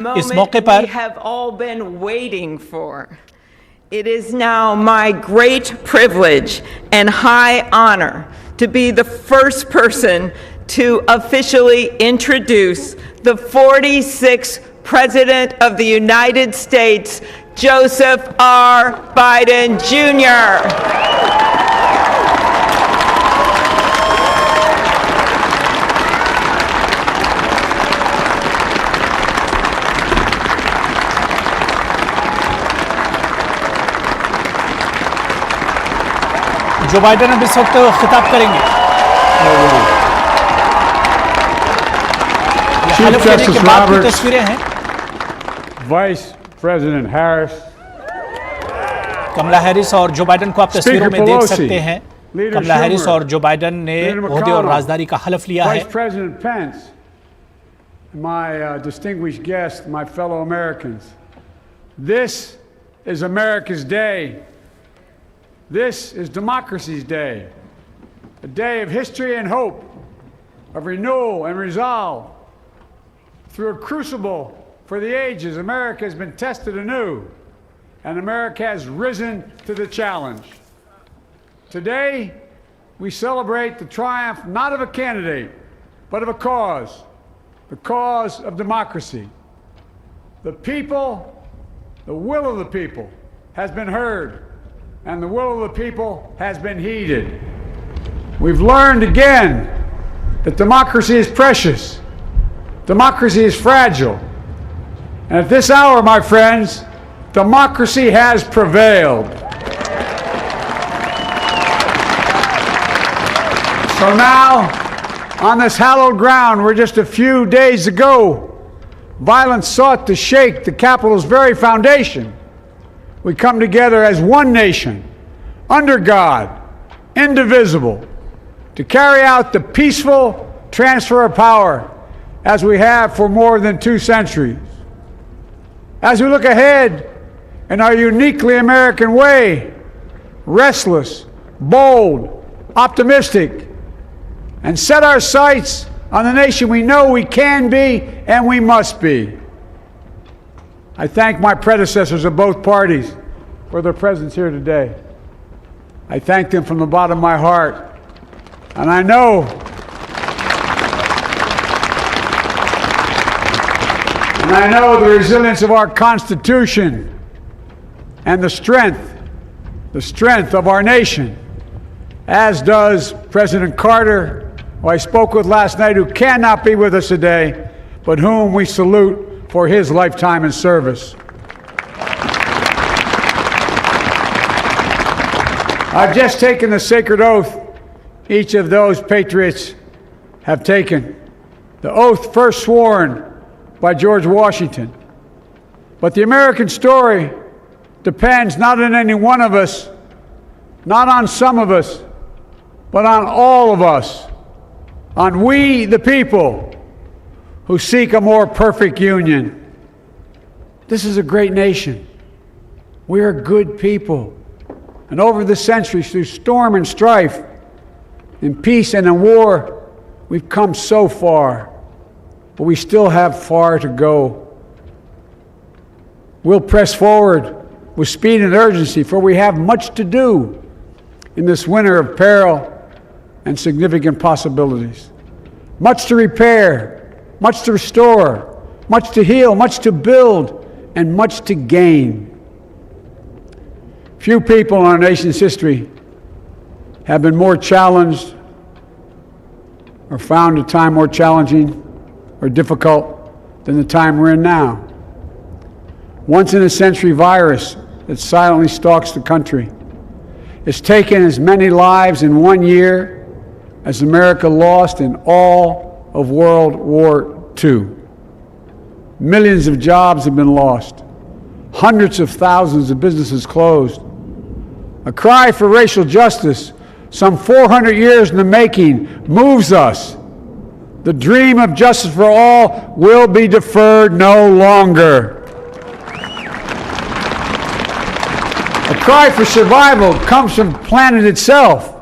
इस मौके पर we have all been waiting for. It is now my great privilege and high honor to be the first person to officially introduce the 46th President of the United States, Joseph R. Biden Jr. Joe Biden अब इस वक्त खिताब करेंगे। Chief Justice Roberts, तस्वीरें हैं। Vice President Harris, कमला Harris और Joe Biden को आप तस्वीरों में देख सकते हैं। Leader कमला हैरिस Schumer, और जो बाइडेन ने Leader ओहदे और McConnell, राजदारी का हलफ लिया है। Vice President Pence, my distinguished guests, my fellow Americans, this is America's day. This is democracy's day, a day of history and hope, of renewal and resolve. Through a crucible for the ages, America has been tested anew, and America has risen to the challenge. Today, we celebrate the triumph not of a candidate, but of a cause, the cause of democracy. The people, the will of the people, has been heard, and the will of the people has been heeded. We've learned again that democracy is precious, democracy is fragile, and at this hour, my friends, democracy has prevailed. So now, on this hallowed ground where just a few days ago violence sought to shake the Capitol's very foundation, we come together as one nation, under God, indivisible, to carry out the peaceful transfer of power as we have for more than 2 centuries. As we look ahead in our uniquely American way, restless, bold, optimistic, and set our sights on the nation we know we can be and we must be. I thank my predecessors of both parties for their presence here today. I thank them from the bottom of my heart. And I know the resilience of our Constitution and the strength of our nation, as does President Carter, who I spoke with last night, who cannot be with us today, but whom we salute for his lifetime in service. I've just taken the sacred oath each of those patriots have taken, the oath first sworn by George Washington. But the American story depends not on any one of us, not on some of us, but on all of us, on we the people who seek a more perfect union. This is a great nation. We are good people. And over the centuries, through storm and strife, in peace and in war, we've come so far. But we still have far to go. We'll press forward with speed and urgency, for we have much to do in this winter of peril and significant possibilities. Much to repair, much to restore, much to heal, much to build, and much to gain. Few people in our nation's history have been more challenged or found a time more challenging or difficult than the time we're in now. Once-in-a-century virus that silently stalks the country. It's taken as many lives in 1 year as America lost in all of World War II. Millions of jobs have been lost. Hundreds of thousands of businesses closed. A cry for racial justice, some 400 years in the making, moves us. The dream of justice for all will be deferred no longer. A cry for survival comes from the planet itself.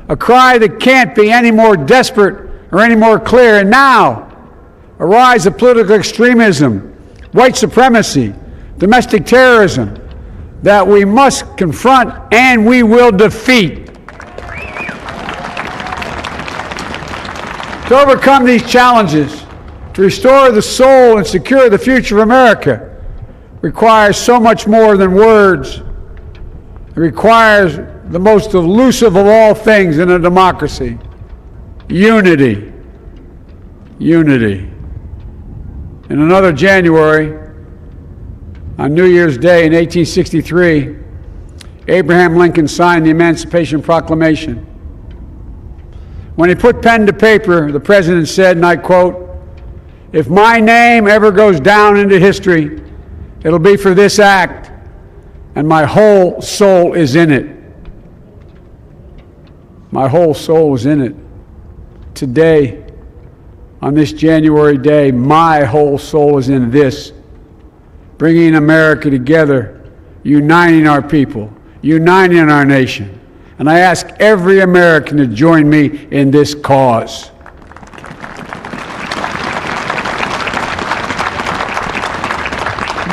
A cry that can't be any more desperate or any more clear. And now, a rise of political extremism, white supremacy, domestic terrorism that we must confront and we will defeat. To overcome these challenges, to restore the soul and secure the future of America, requires so much more than words. It requires the most elusive of all things in a democracy: unity. Unity. In another January, on New Year's Day in 1863, Abraham Lincoln signed the Emancipation Proclamation. When he put pen to paper, the president said, and I quote, "If my name ever goes down into history, it'll be for this act, and my whole soul is in it." My whole soul is in it. Today, on this January day, my whole soul is in this, bringing America together, uniting our people, uniting our nation. And I ask every American to join me in this cause.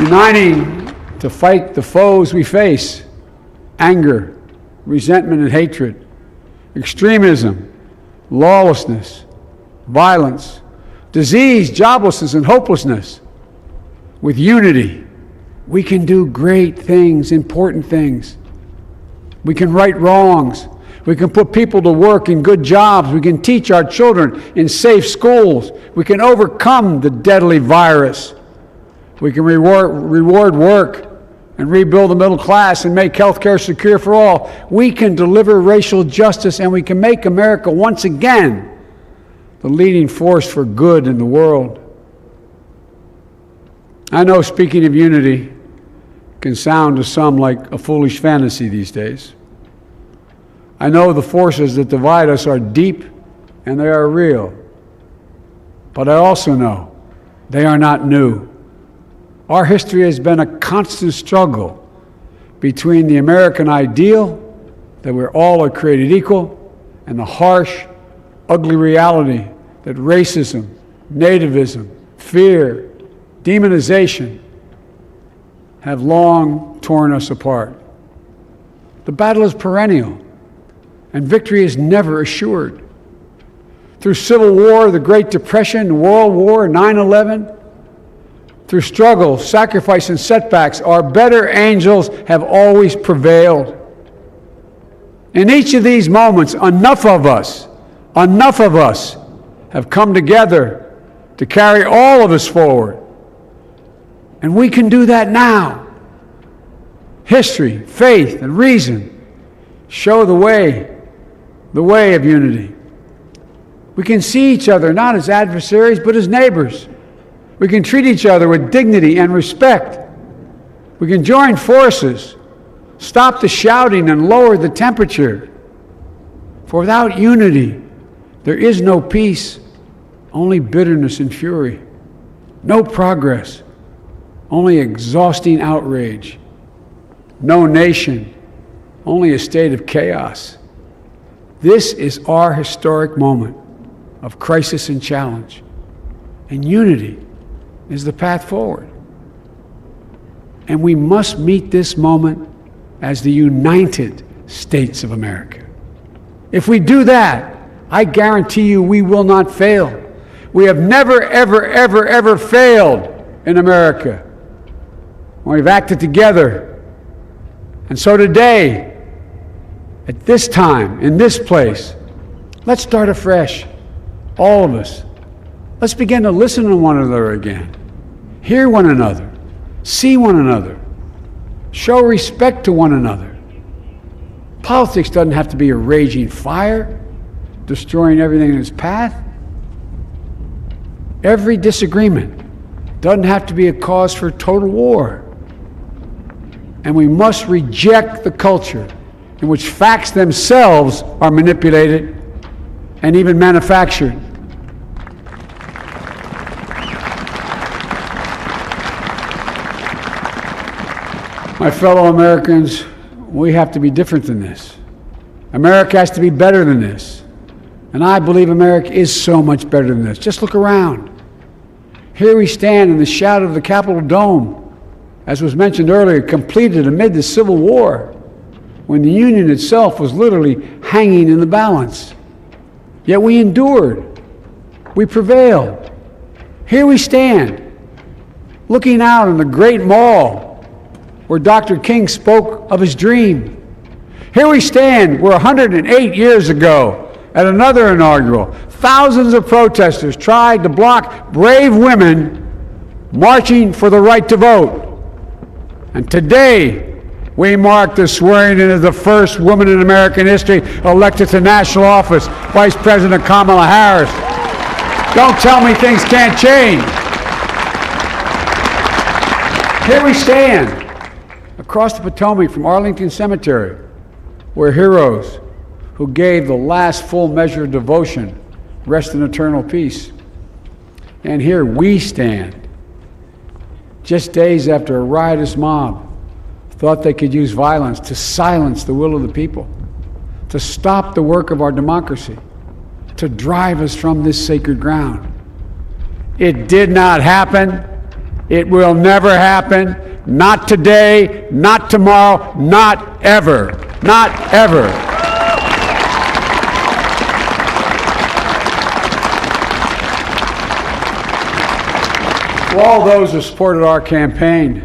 Uniting to fight the foes we face: anger, resentment and hatred, extremism, lawlessness, violence, disease, joblessness, and hopelessness. With unity, we can do great things, important things. We can right wrongs. We can put people to work in good jobs. We can teach our children in safe schools. We can overcome the deadly virus. We can reward work and rebuild the middle class and make health care secure for all. We can deliver racial justice, and we can make America once again the leading force for good in the world. I know speaking of unity can sound to some like a foolish fantasy these days. I know the forces that divide us are deep and they are real. But I also know they are not new. Our history has been a constant struggle between the American ideal that we're all are created equal and the harsh, ugly reality that racism, nativism, fear, demonization have long torn us apart. The battle is perennial, and victory is never assured. Through Civil War, the Great Depression, World War, 9/11, through struggle, sacrifice, and setbacks, our better angels have always prevailed. In each of these moments, enough of us have come together to carry all of us forward. And we can do that now. History, faith, and reason show the way of unity. We can see each other not as adversaries, but as neighbors. We can treat each other with dignity and respect. We can join forces, stop the shouting, and lower the temperature. For without unity, there is no peace, only bitterness and fury. No progress, only exhausting outrage. No nation, only a state of chaos. This is our historic moment of crisis and challenge, and unity is the path forward. And we must meet this moment as the United States of America. If we do that, I guarantee you we will not fail. We have never, ever, ever, ever failed in America when we've acted together. And so today, at this time, in this place, let's start afresh, all of us. Let's begin to listen to one another again, hear one another, see one another, show respect to one another. Politics doesn't have to be a raging fire, destroying everything in its path. Every disagreement doesn't have to be a cause for total war. And we must reject the culture in which facts themselves are manipulated and even manufactured. My fellow Americans, we have to be different than this. America has to be better than this. And I believe America is so much better than this. Just look around. Here we stand in the shadow of the Capitol Dome, as was mentioned earlier, completed amid the Civil War, when the Union itself was literally hanging in the balance. Yet we endured. We prevailed. Here we stand, looking out on the great mall where Dr. King spoke of his dream. Here we stand where 108 years ago, at another inaugural, thousands of protesters tried to block brave women marching for the right to vote. And today, we mark the swearing in of the first woman in American history elected to national office, Vice President Kamala Harris. Don't tell me things can't change. Here we stand across the Potomac from Arlington Cemetery, where heroes who gave the last full measure of devotion rest in eternal peace. And here we stand, just days after a riotous mob thought they could use violence to silence the will of the people, to stop the work of our democracy, to drive us from this sacred ground. It did not happen. It will never happen. Not today, not tomorrow, not ever. Not ever. To all those who supported our campaign,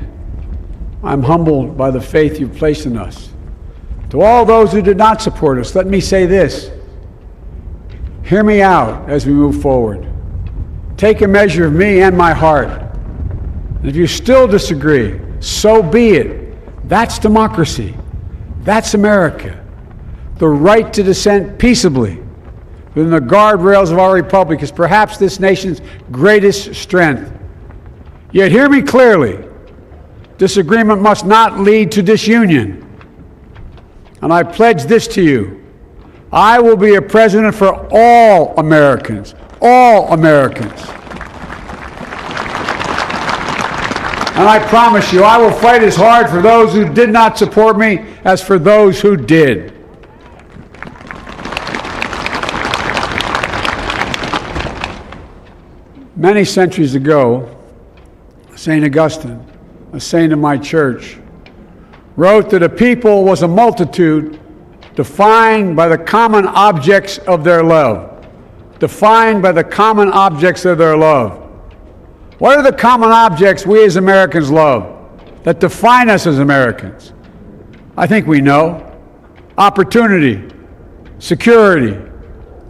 I'm humbled by the faith you've placed in us. To all those who did not support us, let me say this. Hear me out as we move forward. Take a measure of me and my heart. And if you still disagree, so be it. That's democracy. That's America. The right to dissent peaceably within the guardrails of our republic is perhaps this nation's greatest strength. Yet hear me clearly. Disagreement must not lead to disunion. And I pledge this to you. I will be a president for all Americans. All Americans. And I promise you, I will fight as hard for those who did not support me as for those who did. Many centuries ago, St. Augustine, a saint of my church, wrote that a people was a multitude defined by the common objects of their love. Defined by the common objects of their love. What are the common objects we as Americans love that define us as Americans? I think we know. Opportunity, security,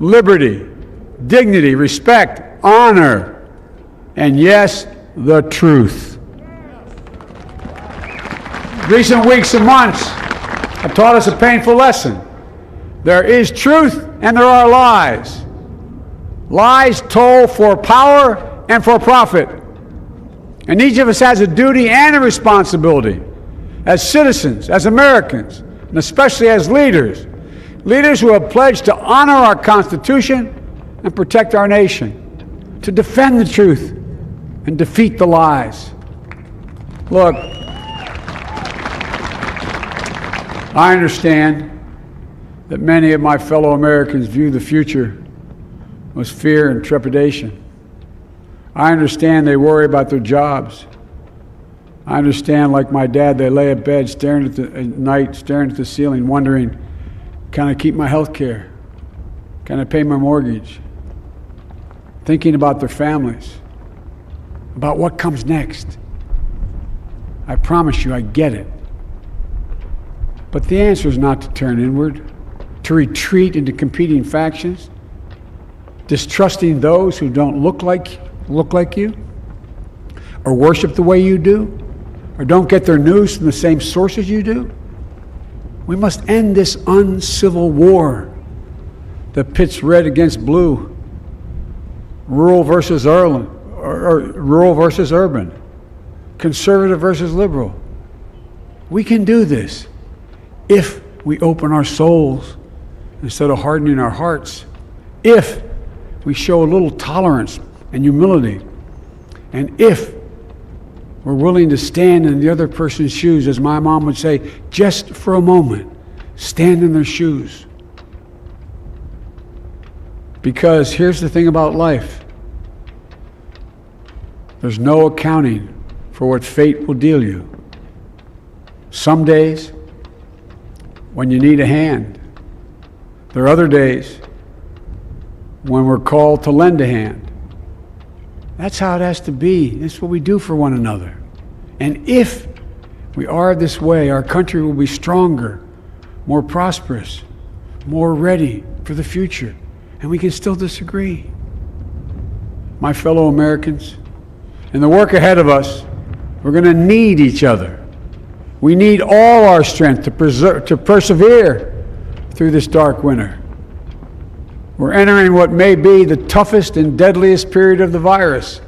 liberty, dignity, respect, honor, and yes, the truth. Recent weeks and months have taught us a painful lesson. There is truth and there are lies. Lies told for power and for profit. And each of us has a duty and a responsibility as citizens, as Americans, and especially as leaders. Leaders who have pledged to honor our Constitution and protect our nation, to defend the truth and defeat the lies. Look, I understand that many of my fellow Americans view the future with fear and trepidation. I understand they worry about their jobs. I understand, like my dad, they lay at bed staring at night, staring at the ceiling, wondering, can I keep my health care? Can I pay my mortgage? Thinking about their families, about what comes next. I promise you, I get it. But the answer is not to turn inward, to retreat into competing factions, distrusting those who don't look like you, or worship the way you do, or don't get their news from the same sources you do. We must end this uncivil war that pits red against blue, rural versus urban, conservative versus liberal. We can do this if we open our souls instead of hardening our hearts, if we show a little tolerance and humility, and if we're willing to stand in the other person's shoes, as my mom would say, just for a moment, stand in their shoes. Because here's the thing about life. There's no accounting for what fate will deal you. Some days, when you need a hand. There are other days when we're called to lend a hand. That's how it has to be. That's what we do for one another. And if we are this way, our country will be stronger, more prosperous, more ready for the future. And we can still disagree. My fellow Americans, in the work ahead of us, we're going to need each other. We need all our strength to persevere through this dark winter. We're entering what may be the toughest and deadliest period of the virus.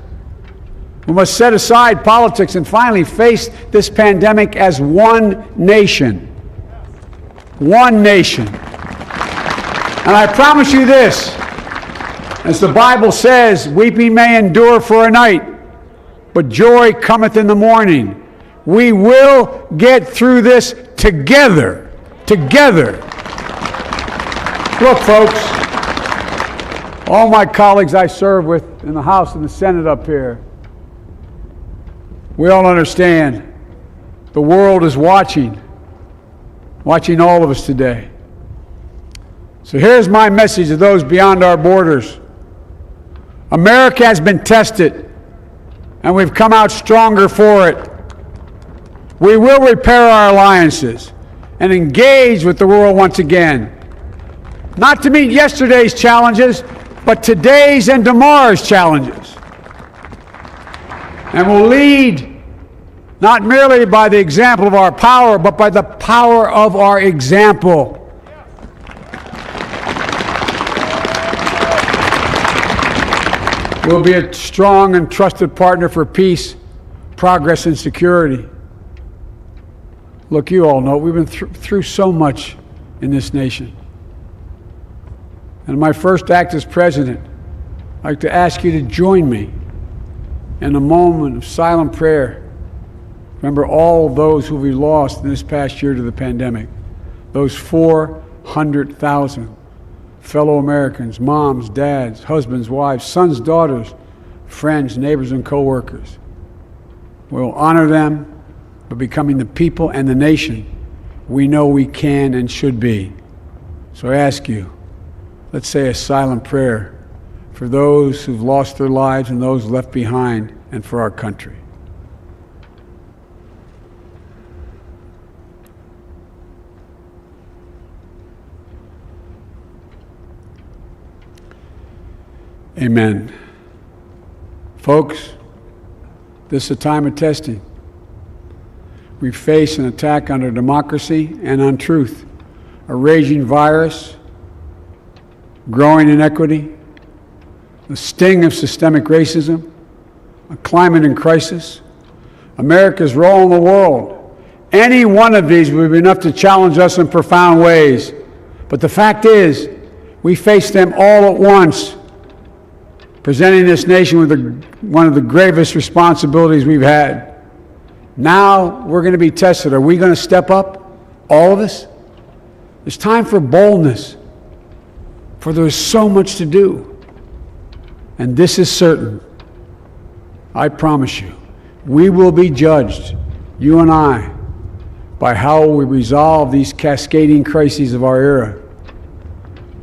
We must set aside politics and finally face this pandemic as one nation. One nation. And I promise you this, as the Bible says, weeping may endure for a night, but joy cometh in the morning. We will get through this together. Together. Look, folks, all my colleagues I serve with in the House and the Senate up here, we all understand the world is watching all of us today. So here's my message to those beyond our borders. America has been tested, and we've come out stronger for it. We will repair our alliances and engage with the world once again. Not to meet yesterday's challenges, but today's and tomorrow's challenges. And we'll lead not merely by the example of our power, but by the power of our example. We'll be a strong and trusted partner for peace, progress, and security. Look, you all know we've been through so much in this nation. And in my first act as president, I'd like to ask you to join me in a moment of silent prayer. Remember all of those who we lost in this past year to the pandemic. Those 400,000 fellow Americans, moms, dads, husbands, wives, sons, daughters, friends, neighbors, and co-workers. We'll honor them by becoming the people and the nation we know we can and should be. So I ask you, let's say a silent prayer for those who've lost their lives and those left behind, and for our country. Amen. Folks, this is a time of testing. We face an attack on our democracy and on truth, a raging virus, growing inequity, the sting of systemic racism, a climate in crisis, America's role in the world. Any one of these would be enough to challenge us in profound ways. But the fact is, we face them all at once, presenting this nation with one of the gravest responsibilities we've had. Now we're going to be tested. Are we going to step up, all of us? It's time for boldness, for there's so much to do. And this is certain. I promise you, we will be judged, you and I, by how we resolve these cascading crises of our era.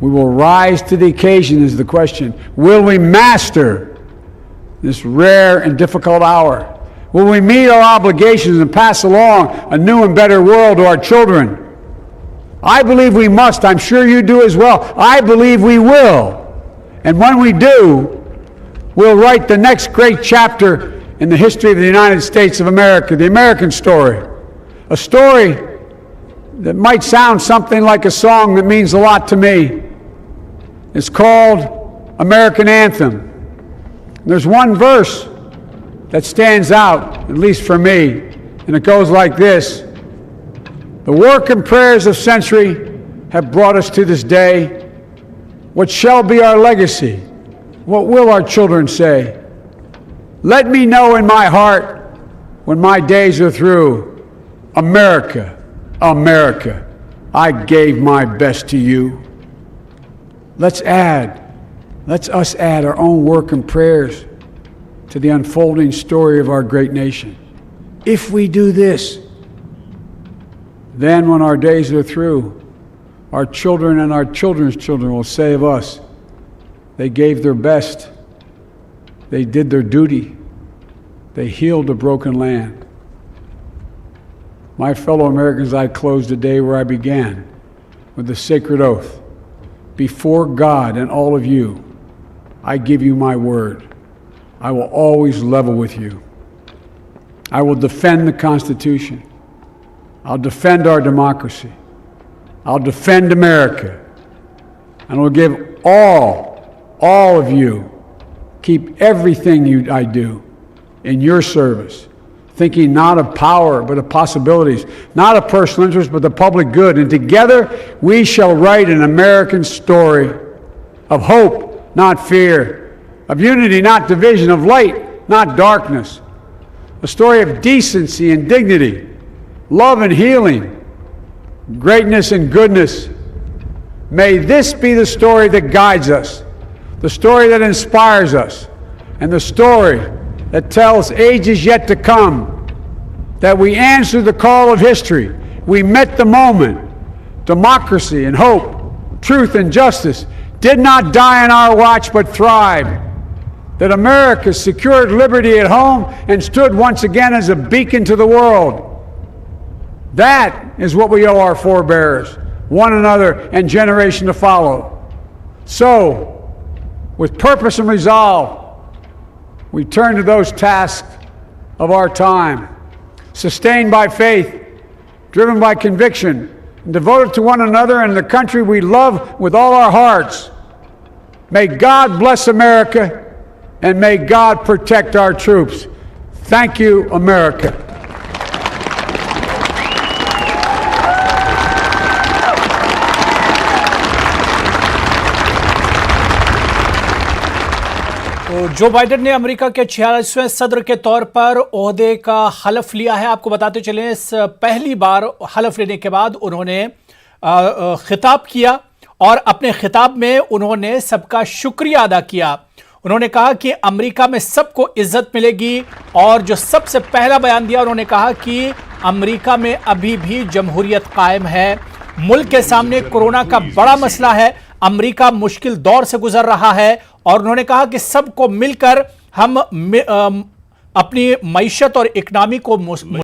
We will rise to the occasion is the question. Will we master this rare and difficult hour? Will we meet our obligations and pass along a new and better world to our children? I believe we must. I'm sure you do as well. I believe we will. And when we do, we'll write the next great chapter in the history of the United States of America, the American story. A story that might sound something like a song that means a lot to me. It's called American Anthem. And there's one verse that stands out, at least for me, and it goes like this. The work and prayers of century have brought us to this day. What shall be our legacy? What will our children say? Let me know in my heart when my days are through. America, America, I gave my best to you. Let's us add our own work and prayers to the unfolding story of our great nation. If we do this, then when our days are through, our children and our children's children will say of us, they gave their best, they did their duty, they healed a broken land. My fellow Americans, I close the day where I began, with the sacred oath. Before God and all of you, I give you my word. I will always level with you. I will defend the Constitution. I'll defend our democracy. I'll defend America. And I'll give all of you, keep everything I do in your service, thinking not of power, but of possibilities, not of personal interest, but the public good. And together we shall write an American story of hope, not fear, of unity, not division, of light, not darkness, a story of decency and dignity, love and healing, greatness and goodness. May this be the story that guides us, the story that inspires us, and the story that tells ages yet to come that we answered the call of history. We met the moment. Democracy and hope, truth and justice did not die on our watch but thrived. That America secured liberty at home and stood once again as a beacon to the world. That is what we owe our forebears, one another, and generation to follow. So, with purpose and resolve, we turn to those tasks of our time, sustained by faith, driven by conviction, and devoted to one another and the country we love with all our hearts. May God bless America, and may God protect our troops. Thank you, America. Joe Biden ने America के 46वें सदर के तौर पर ओहदे का हलफ लिया है। आपको बताते चलें, इस पहली बार हलफ लेने के बाद उन्होंने खिताब किया और अपने खिताब में उन्होंने सबका शुक्रिया अदा किया। उन्होंने कहा कि अमेरिका में सबको इज्जत मिलेगी और जो सबसे पहला बयान दिया, उन्होंने कहा कि अमेरिका में अभी भी जमहूरियत कायम है। मुल्क के सामने कोरोना का बड़ा मसला है, अमेरिका मुश्किल दौर से गुजर रहा है और उन्होंने कहा कि सबको मिलकर हम अपनी मईशत और इकनॉमी को